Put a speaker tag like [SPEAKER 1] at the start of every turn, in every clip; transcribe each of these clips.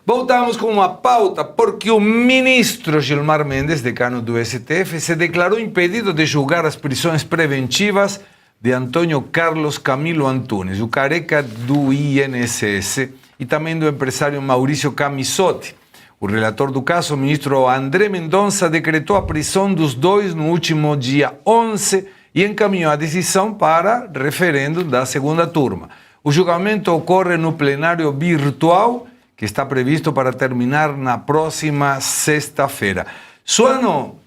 [SPEAKER 1] Voltamos com uma pauta porque o ministro Gilmar Mendes, decano do STF, se declarou impedido de julgar as prisões preventivas de Antônio Carlos Camilo Antunes, o careca do INSS, e também do empresário Maurício Camisotti. O relator do caso, o ministro André Mendonça, decretou a prisão dos dois no último dia 11 e encaminhou a decisão para referendo da segunda turma. O julgamento ocorre no plenário virtual, que está previsto para terminar na próxima sexta-feira. Suano,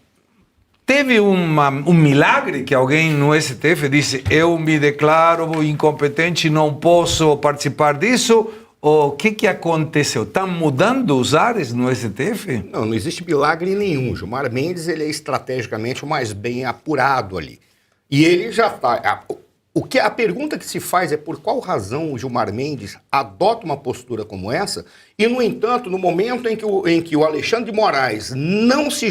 [SPEAKER 1] teve um milagre que alguém no STF disse: eu me declaro incompetente, não posso participar disso? O que aconteceu? Estão mudando os ares no STF?
[SPEAKER 2] Não existe milagre nenhum. Gilmar Mendes ele é estrategicamente o mais bem apurado ali. E ele já está... A pergunta que se faz é por qual razão o Gilmar Mendes adota uma postura como essa e, no entanto, no momento em que o Alexandre de Moraes não se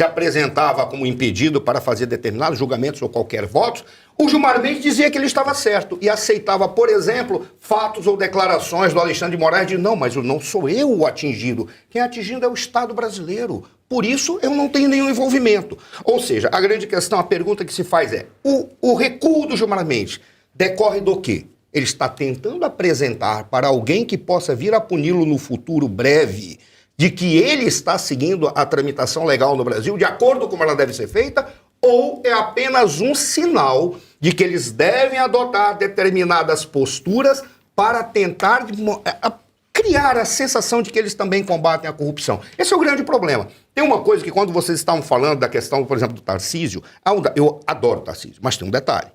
[SPEAKER 2] apresentava como impedido para fazer determinados julgamentos ou qualquer voto, o Gilmar Mendes dizia que ele estava certo e aceitava, por exemplo, fatos ou declarações do Alexandre de Moraes de não, mas não sou eu o atingido. Quem é atingido é o Estado brasileiro. Por isso, eu não tenho nenhum envolvimento. Ou seja, a grande questão, a pergunta que se faz é, o recuo do Gilmar Mendes decorre do quê? Ele está tentando apresentar para alguém que possa vir a puni-lo no futuro breve de que ele está seguindo a tramitação legal no Brasil, de acordo com ela deve ser feita, ou é apenas um sinal de que eles devem adotar determinadas posturas para tentar criar a sensação de que eles também combatem a corrupção. Esse é o grande problema. Tem uma coisa que quando vocês estavam falando da questão, por exemplo, do Tarcísio, eu adoro o Tarcísio, mas tem um detalhe.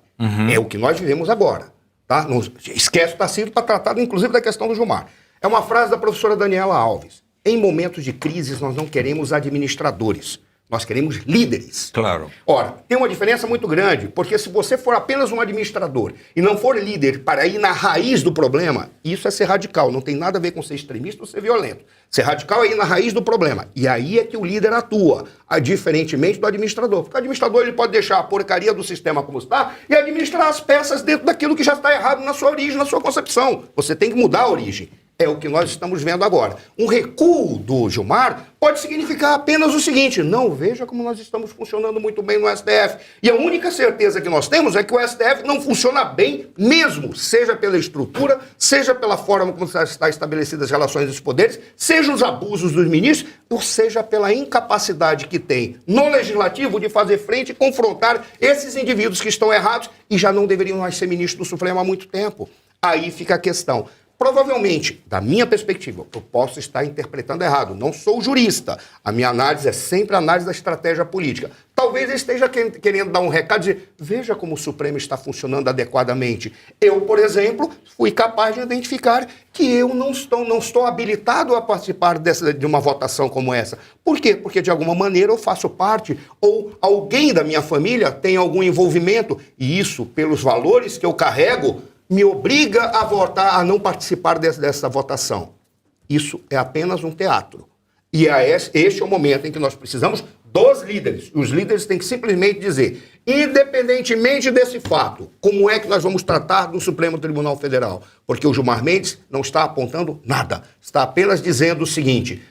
[SPEAKER 2] É o que nós vivemos agora. Tá? Não, esquece o Tarcísio para tratar, inclusive, da questão do Gilmar. É uma frase da professora Daniela Alves. Em momentos de crises, nós não queremos administradores. Nós queremos líderes.
[SPEAKER 1] Claro.
[SPEAKER 2] Ora, tem uma diferença muito grande, porque se você for apenas um administrador e não for líder para ir na raiz do problema, isso é ser radical. Não tem nada a ver com ser extremista ou ser violento. Ser radical é ir na raiz do problema. E aí é que o líder atua, diferentemente do administrador. Porque o administrador ele pode deixar a porcaria do sistema como está e administrar as peças dentro daquilo que já está errado na sua origem, na sua concepção. Você tem que mudar a origem. É o que nós estamos vendo agora. Um recuo do Gilmar pode significar apenas o seguinte: não, veja como nós estamos funcionando muito bem no STF. E a única certeza que nós temos é que o STF não funciona bem mesmo, seja pela estrutura, seja pela forma como está estabelecidas as relações dos poderes, seja os abusos dos ministros, ou seja pela incapacidade que tem no Legislativo de fazer frente e confrontar esses indivíduos que estão errados e já não deveriam mais ser ministros do Supremo há muito tempo. Aí fica a questão. Provavelmente, da minha perspectiva, eu posso estar interpretando errado. Não sou jurista. A minha análise é sempre a análise da estratégia política. Talvez eu esteja querendo dar um recado e dizer, veja como o Supremo está funcionando adequadamente. Eu, por exemplo, fui capaz de identificar que eu não estou habilitado a participar de uma votação como essa. Por quê? Porque, de alguma maneira, eu faço parte ou alguém da minha família tem algum envolvimento. E isso, pelos valores que eu carrego, me obriga a votar, a não participar dessa votação. Isso é apenas um teatro. E este é o momento em que nós precisamos dos líderes. Os líderes têm que simplesmente dizer, independentemente desse fato, como é que nós vamos tratar do Supremo Tribunal Federal? Porque o Gilmar Mendes não está apontando nada. Está apenas dizendo o seguinte,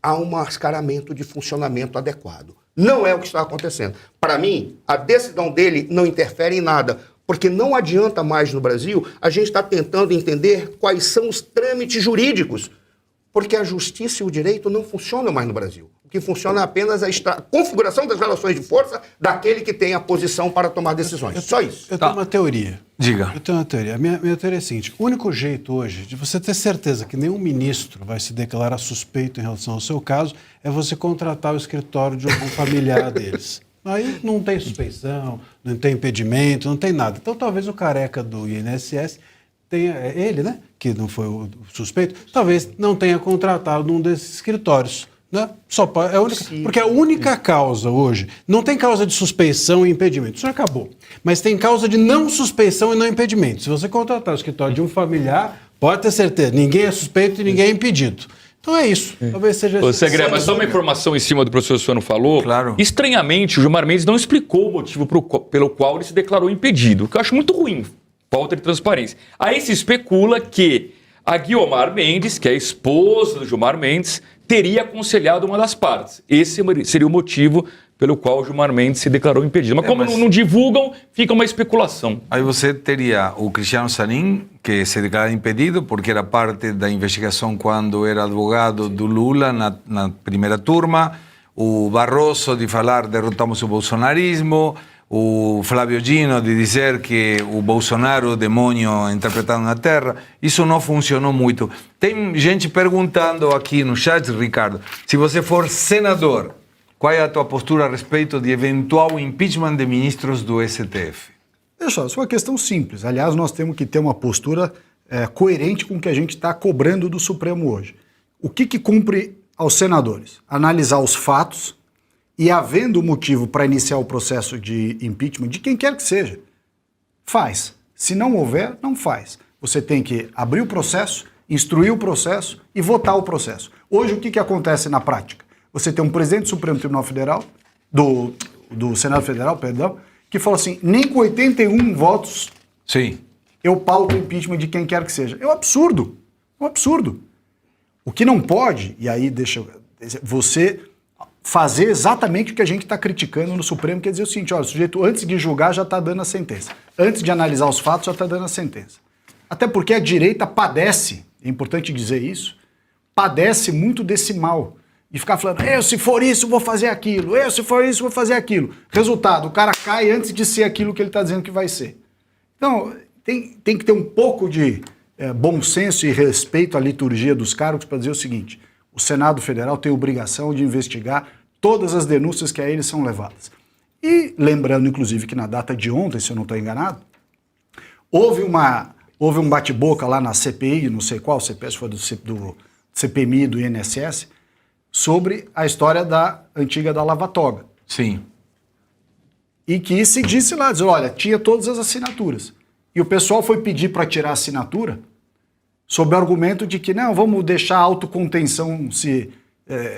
[SPEAKER 2] há um mascaramento de funcionamento adequado. Não é o que está acontecendo. Para mim, a decisão dele não interfere em nada. Porque não adianta mais no Brasil a gente estar tentando entender quais são os trâmites jurídicos. Porque a justiça e o direito não funcionam mais no Brasil. O que funciona é apenas a configuração das relações de força daquele que tem a posição para tomar decisões. Só isso.
[SPEAKER 3] Eu tenho uma teoria.
[SPEAKER 1] Diga.
[SPEAKER 3] Eu tenho uma teoria. A minha teoria é a seguinte. O único jeito hoje de você ter certeza que nenhum ministro vai se declarar suspeito em relação ao seu caso é você contratar o escritório de algum familiar deles. Aí não tem suspeição, não tem impedimento, não tem nada. Então talvez o careca do INSS tenha, ele, né, que não foi o suspeito, talvez não tenha contratado um desses escritórios. Né? Porque a única causa hoje, não tem causa de suspeição e impedimento, isso já acabou. Mas tem causa de não suspeição e não impedimento. Se você contratar o escritório de um familiar, pode ter certeza, ninguém é suspeito e ninguém é impedido. Então é isso. Talvez seja...
[SPEAKER 4] Ô, Segré, mas só uma informação em cima do que o professor Suano falou.
[SPEAKER 1] Claro.
[SPEAKER 4] Estranhamente, o Gilmar Mendes não explicou o motivo pelo qual ele se declarou impedido, o que eu acho muito ruim. Falta de transparência. Aí se especula que a Guiomar Mendes, que é a esposa do Gilmar Mendes, teria aconselhado uma das partes. Esse seria o motivo pelo qual o Gilmar Mendes se declarou impedido. Mas como não divulgam, fica uma especulação.
[SPEAKER 1] Aí você teria o Cristiano Zanin, que se declara impedido porque era parte da investigação quando era advogado do Lula na primeira turma, o Barroso de falar derrotamos o bolsonarismo, o Flávio Dino de dizer que o Bolsonaro, o demônio interpretado na Terra. Isso não funcionou muito. Tem gente perguntando aqui no chat, Ricardo, se você for senador, qual é a tua postura a respeito de eventual impeachment de ministros do STF?
[SPEAKER 5] Veja só, isso é uma questão simples. Aliás, nós temos que ter uma postura coerente com o que a gente está cobrando do Supremo hoje. O que cumpre aos senadores? Analisar os fatos e, havendo motivo para iniciar o processo de impeachment, de quem quer que seja, faz. Se não houver, não faz. Você tem que abrir o processo, instruir o processo e votar o processo. Hoje, o que acontece na prática? Você tem um presidente do Supremo Tribunal Federal, do Senado Federal, perdão, que falou assim, nem com 81 votos
[SPEAKER 1] Sim.
[SPEAKER 5] eu pauto o impeachment de quem quer que seja. É um absurdo. É um absurdo. O que não pode, e aí deixa você fazer exatamente o que a gente está criticando no Supremo, quer dizer o seguinte, olha, o sujeito antes de julgar já está dando a sentença. Antes de analisar os fatos já está dando a sentença. Até porque a direita padece, é importante dizer isso, padece muito desse mal. E ficar falando, eu se for isso vou fazer aquilo, eu se for isso vou fazer aquilo. Resultado, o cara cai antes de ser aquilo que ele está dizendo que vai ser. Então, tem que ter um pouco de bom senso e respeito à liturgia dos cargos para dizer o seguinte, o Senado Federal tem obrigação de investigar todas as denúncias que a eles são levadas. E lembrando, inclusive, que na data de ontem, se eu não estou enganado, houve um bate-boca lá na CPI, não sei qual, CPI, foi do CPMI do INSS, sobre a história antiga da Lava Toga.
[SPEAKER 1] Sim.
[SPEAKER 5] E que se disse lá, diz, olha, tinha todas as assinaturas. E o pessoal foi pedir para tirar a assinatura sob o argumento de que, não, vamos deixar a autocontenção se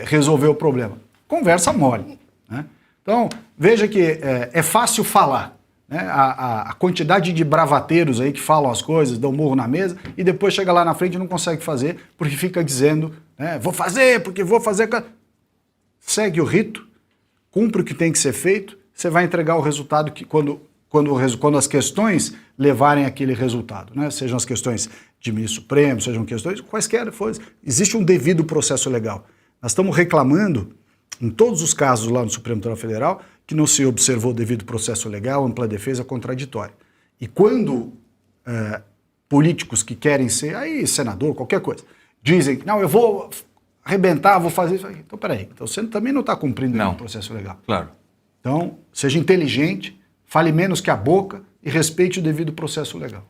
[SPEAKER 5] resolver o problema. Conversa mole. Né? Então, veja que é fácil falar. Né? A quantidade de bravateiros aí que falam as coisas, dão murro na mesa, e depois chega lá na frente e não consegue fazer, porque fica dizendo, vou fazer, porque vou fazer... Segue o rito, cumpre o que tem que ser feito, você vai entregar o resultado que quando as questões levarem aquele resultado, né? Sejam as questões de ministro supremo, sejam questões quaisquer forem, existe um devido processo legal. Nós estamos reclamando, em todos os casos lá no Supremo Tribunal Federal, que não se observou o devido processo legal, ampla defesa, contraditória. E quando políticos que querem ser, aí senador, qualquer coisa, dizem, não, eu vou arrebentar, vou fazer isso. Então, peraí, então você também não está cumprindo o processo legal.
[SPEAKER 1] Claro.
[SPEAKER 5] Então, seja inteligente, fale menos que a boca e respeite o devido processo legal.